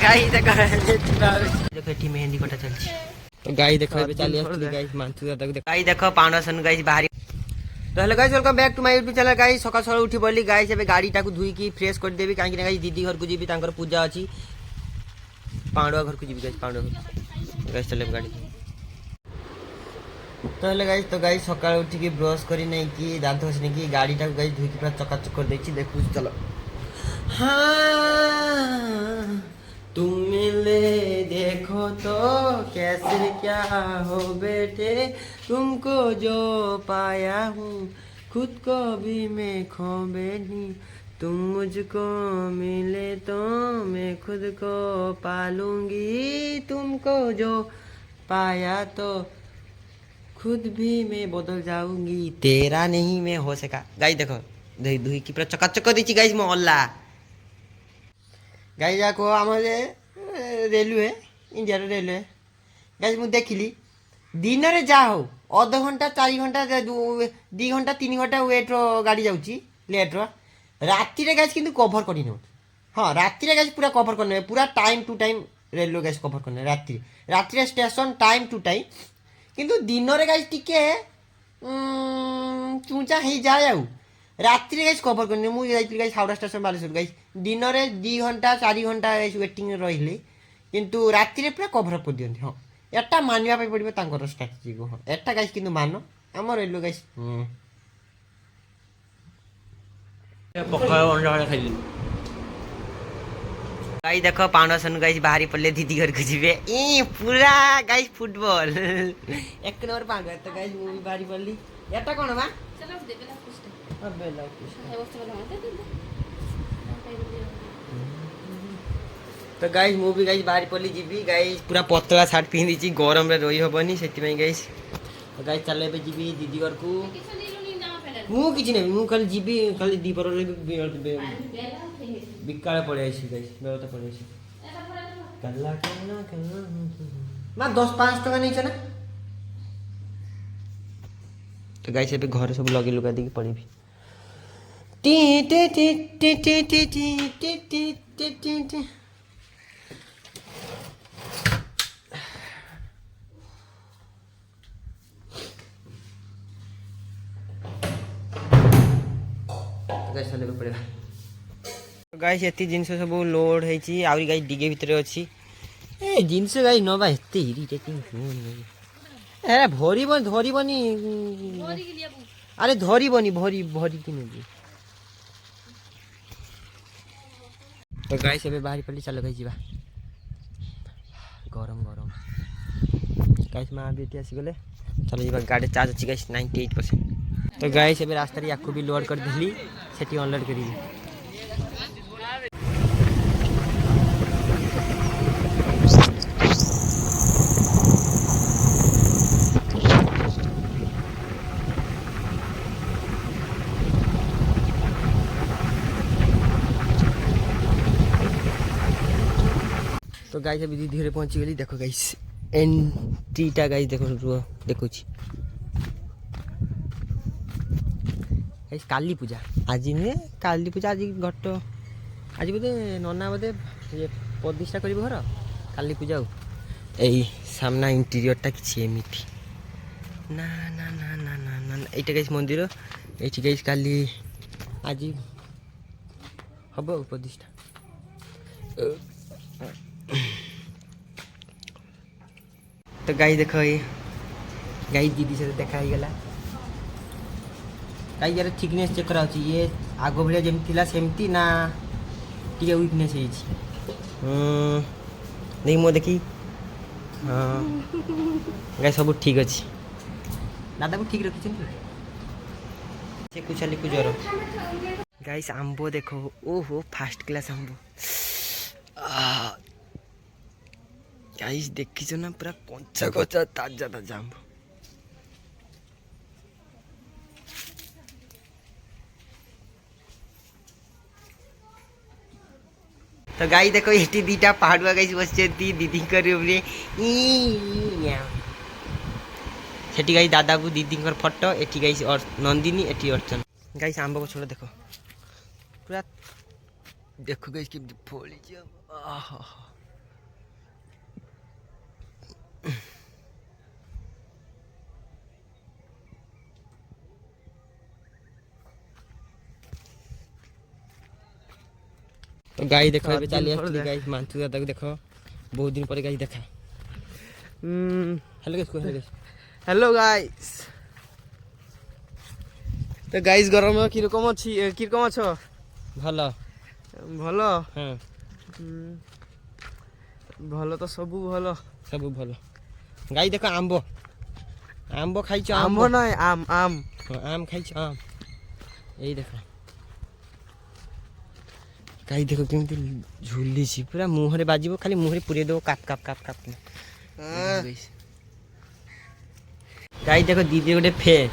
गाई देखो देखो एठी मेहंदी कटा चलची तो गाई देखो ଏବେ ଚାଲି ଆସିଥିଲି ଗାଇ ମାନ୍ତୁ ଦାଦାକୁ ଦେଖ ଗାଇ ଦେଖ ପାଉଁଡା ସନ ଗାଇ ବାହାରି तो hello guys welcome back to my YouTube channel guys सकाळ सकाळ उठी पड़ली गाइस एबे गाड़ीटाକୁ धुईकी फ्रेश कर देबी काहे कि गाइस दीदी घर को जीबी तांकर पूजा अछि पांडवा घर को जीबी गाइस पांडवा घर गाइस चले गाड़ी तो हेलो गाइस सकाळ उठी की ब्रश करी नै की दांत घसी नै की गाड़ीटाକୁ गाइस धुईकी पूरा चकाचक कर देछि देखु चलो हां तुम मिले देखो तो कैसे क्या हो बेटे तुमको जो पाया हूँ खुद को भी मैं खो बैठी तुम मुझको मिले तो मैं खुद को पालूंगी तुमको जो पाया तो खुद भी मैं बदल जाऊंगी तेरा नहीं मैं हो सका गाइस देखो धुई धुई की पूरा चकाचक दी गाइस मो अल्लाह गाइस जाको Amre railway India railway guys मु देखिली दिन रे जा हो आधा घंटा 4 घंटा 2 घंटा 3 घंटा वेट रो गाड़ी जाउची लेट रो राती रे गाइस किंतु कवर करी न हां राती रे गाइस पूरा कवर करने पूरा time to time railway guys cover करने राती रे स्टेशन टाइम टू टाइम किंतु दिन रे गाइस टिके चूचा हे जाय आउ रात्रि गाइस कवर करने मु जाइती guys Howrah station Baleshwar guys दिन रे 2 घंटा 4 घंटा गाइस वेटिंग रहिले किंतु रात्रि रे पूरा कवर कर दियंती हां एटा मानिया पे पड़िबो तांकर स्ट्रेटजी को हां एटा गाइस किंतु मानो हमर रेलवे गाइस पक्का अंडा खाइली गाइस देखो पांडा सन गाइस बाहरी पड़ले दीदी घर को जीवे ए पूरा गाइस फुटबॉल एक नंबर पांडा तो गाइस मु भी बाहरी पड़ली एटा कोन बा चलो देबेला कुछ अबे ला तो गाइस मु भी गाइस बाहरी पड़ली जीबी गाइस पूरा पतला शर्ट पिंदी छी गरम रे रही होबनी सेति में गाइस तो गाइस चले बे जीबी दीदी घर को मु किछि नै मु खाली जीबी खाली दीपर रे बिकाळे पड़े आइसी गाइस बेवता पड़े आइसी कल्ला कल्ला मा 10-5 टका नै छ ना तो गाइस अबे घर सब लगे लुगा दी पड़ी भी T T T T T T T T T T T guys चले पड़ेगा गाइस एती जिंस सब लोड है छी आउरी गाइस डिगे भीतर अछि ए जिंस गाइस न बा एते इरिटेटिंग फोन अरे भरी बन धरी बनी अरे धरी बनी भरी भरी कि नहीं तो गाइस एबे बाहरी पल्ली चलो गाइस जीवा गरम गरम गाइस मां बेटी आसी गले चलो जीवा गाड़ी चार्ज अछि गाइस 98% तो गाइस एबे रास्ता रे याकू भी लोड कर दिली सेठी अनलोड करी तो गाइस अभी धीरे धीरे पहुंची गली देखो गाइस एंट्रीटा गाइस देखो रुह देखो छी गाइस काली पूजा आज ने काली पूजा आज घट आज बोधे नना बोधे ये प्रतिष्ठा करिबो घर काली पूजा एई सामना इंटीरियरटा किछि एमिति ना ना ना ना ना ना एटा गाइस मंदिर एठी गाइस काली आज हबो प्रतिष्ठा तो गाइस देखो ये गाइस दीदी से देखा ही गला गाइस यार थिकनेस चेक करा छी ये आगो भलिया जेम थिला सेमती ना टिके वीकनेस है छी नहीं मो देखी हां गाइस सब ठीक अछि दादा को ठीक रखि छी से कुछ लिखु जरो गाइस आंबो देखो ओहो फर्स्ट क्लास आंबो गाइस देखिছো ना पूरा कच्चा कच्चा ताजा ताजा आंब तो गाइस देखो एटी दीटा पहाड़ुआ गाइस बसचेती दीदी कर रे सेठी गाइस दादा को दीदी कर फोटो एटी गाइस और नंदिनी एटी अर्चन गाइस आंब गछोड़ देखो पूरा देखो गाइस कि फूल आहा তো গাই দেখো ଏବେ ଚାଲି ଆସିଥିଲି ଗାଇ ମାନ୍ତୁ ଦାଦାକୁ ଦେଖ ବହୁତ ଦିନ ପରେ ଗାଇ ଦେଖା। Hello guys hello guys. তো গাইস গরম কিরকম আছো? ଭଲ ଭଲ ହଁ ଭଲ ତ ସବୁ ଭଲ। ସବୁ ଭଲ। ଗାଇ ଦେଖ ଆମ୍ବ ଖାଇଛ? ଆମ୍ବ ନয় ଆମ୍ ଆମ୍ ଖାଇଛ? ଆମ୍ ଏଇ ଦେଖ ଗାଈ ଦେଖ କେମିତି ଝୁଲିଛି ପୁରା ମୁହଁରେ ବାଜିବ ଖାଲି ମୁହଁରେ ପୁରେଇ ଦେବ କାପ କାପ କାପ କାପ। ଗାଈ ଦେଖ ଦିଦି ଗୋଟେ ଫେର୍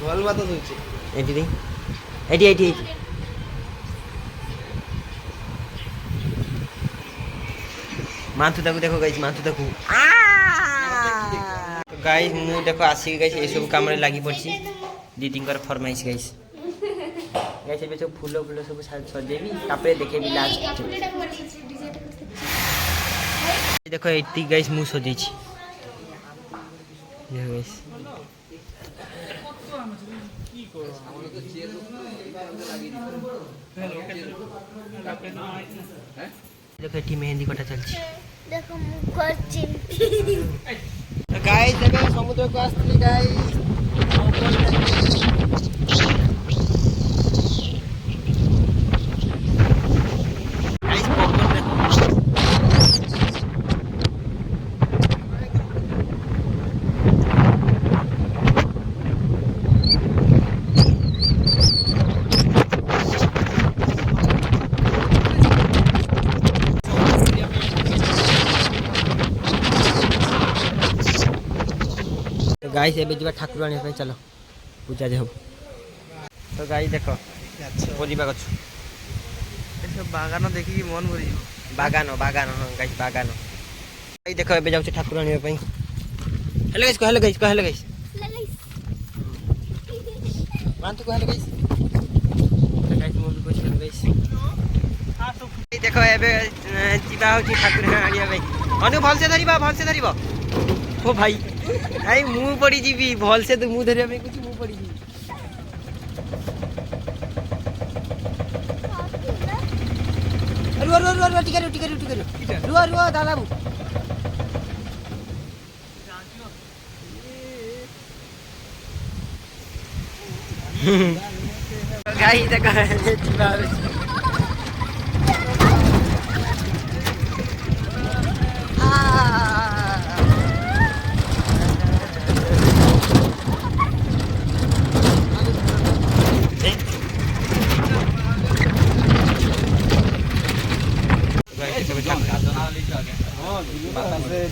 ଭଲ ଭାତ ଦଉଛି ଏଠି ଏଠି ଏଠି ମାନ୍ତୁ ତାକୁ ଦେଖ ଗାଇଛି ମାନ୍ତୁ ତାକୁ ଗାଈ ମୁଁ ଦେଖ ଆସିକି ଗାଇଛି ଏସବୁ କାମରେ ଲାଗି ପଡ଼ିଛି ଦିଦିଙ୍କର ଫରମାଇଶ ଗାଇଛି ଗାଇଛି ଏବେ ସବୁ ଫୁଲ ସବୁ ସଜେଇବି ତାପରେ ଦେଖେଇବି ଲାଷ୍ଟ। ଦେଖ ଏତିକି ଗାଇଛି ମୁଁ ସଜେଇଛି ଦେଖ ଏଠି ମେହେନ୍ଦି କଟା ଚାଲିଛି। देखो मुखर चिमटी ଗାଇସ୍ ଏବେ ସମୁଦ୍ରକୁ ଆସିଥିଲି ଗାଇସ୍ ଗାଇସ୍ ଏବେ ଯିବା ଠାକୁର ଆଣିବା ପାଇଁ ଚାଲ ପୂଜା ଯେ ହବ। ତ ଗାଈ ଦେଖ ପରିବା ଗଛ এসব বাগান ଦେଖିକି ମନ ଭରିଯିବ। ବାଗାନ ହଁ ଗାଇସ୍ ବାଗାନ। ଗାଈ ଦେଖ ଏବେ ଯାଉଛି ଠାକୁର ଆଣିବା ପାଇଁ। ହେଲେ ଗାଇସ୍ ହେଲେ ଗାଇସ୍ ମାନ୍ତୁ ହେଲେ ଗାଇସ୍ ଗାଇସ୍ ମୁଁ ବି କହୁଛି ହେଲେ ଗାଇସ୍ ଦେଖ ଏବେ ଯିବା ହଉଛି ଠାକୁର ଆଣିବା ପାଇଁ। ଅନୁ ଭଲସେ ଧରିବ ଓ ଭାଇ ଭାଇ ମୁଁ ପଡ଼ିଯିବି ଭଲସେ ତ ମୁଁ ଧରିବା ପାଇଁ କହୁଛି ମୁଁ ପଡ଼ିଯିବି। ରୁହ ଟିକେ ରୁହ ଦାଦା ଗାଈ ଦେଖ ଯିବା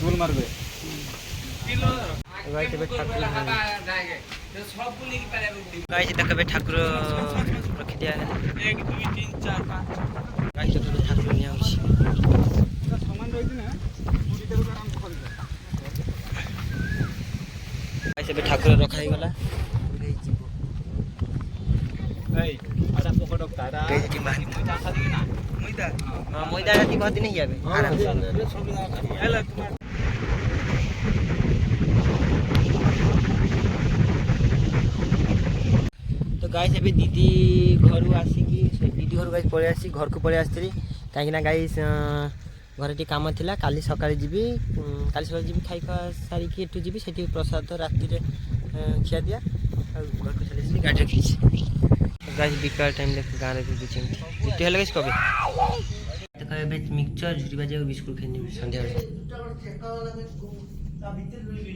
झूल मारबे ଠାକୁର ରଖିଦିଆ ଠାକୁର ନିଆ ହଉଛି। ଏବେ ଠାକୁର ରଖା ହେଇଗଲା ময়দা দিব দিন যাবে তো গাইস ଏବେ ଦିଦି ଘରୁ ଆସିକି ଦିଦି ଘରୁ ଗାଇସ୍ ପଳେଇ ଆସିଛି ଘରକୁ ପଳେଇ ଆସିଥିଲି କାହିଁକିନା ଗାଇସ୍ ଘରେ ଟିକେ କାମ ଥିଲା। କାଲି ସକାଳେ ଯିବି ଖାଇବା ସାରିକି ଏଠୁ ଯିବି ସେଠି ପ୍ରସାଦ ରାତିରେ ଖିଆ ଦିଆ ଆଉ ଘରକୁ ଚାଲି ଆସିଲି ଗାଡ଼ି ରଖିଛି। ଗାଇସ୍ ବିକାଳ ଟାଇମ୍ରେ ଗାଁରେ ବୁଲୁଛି ଏମିତି ଏଠି ହେଲେ ଗାଇସ୍ କବେ ଦେଖ ଏବେ ମିକ୍ସଚର ଝୁରି ବାଜିବାକୁ ବିସ୍କୁଟ୍ ଖାଇ ନେବି ସନ୍ଧ୍ୟାବେଳେ।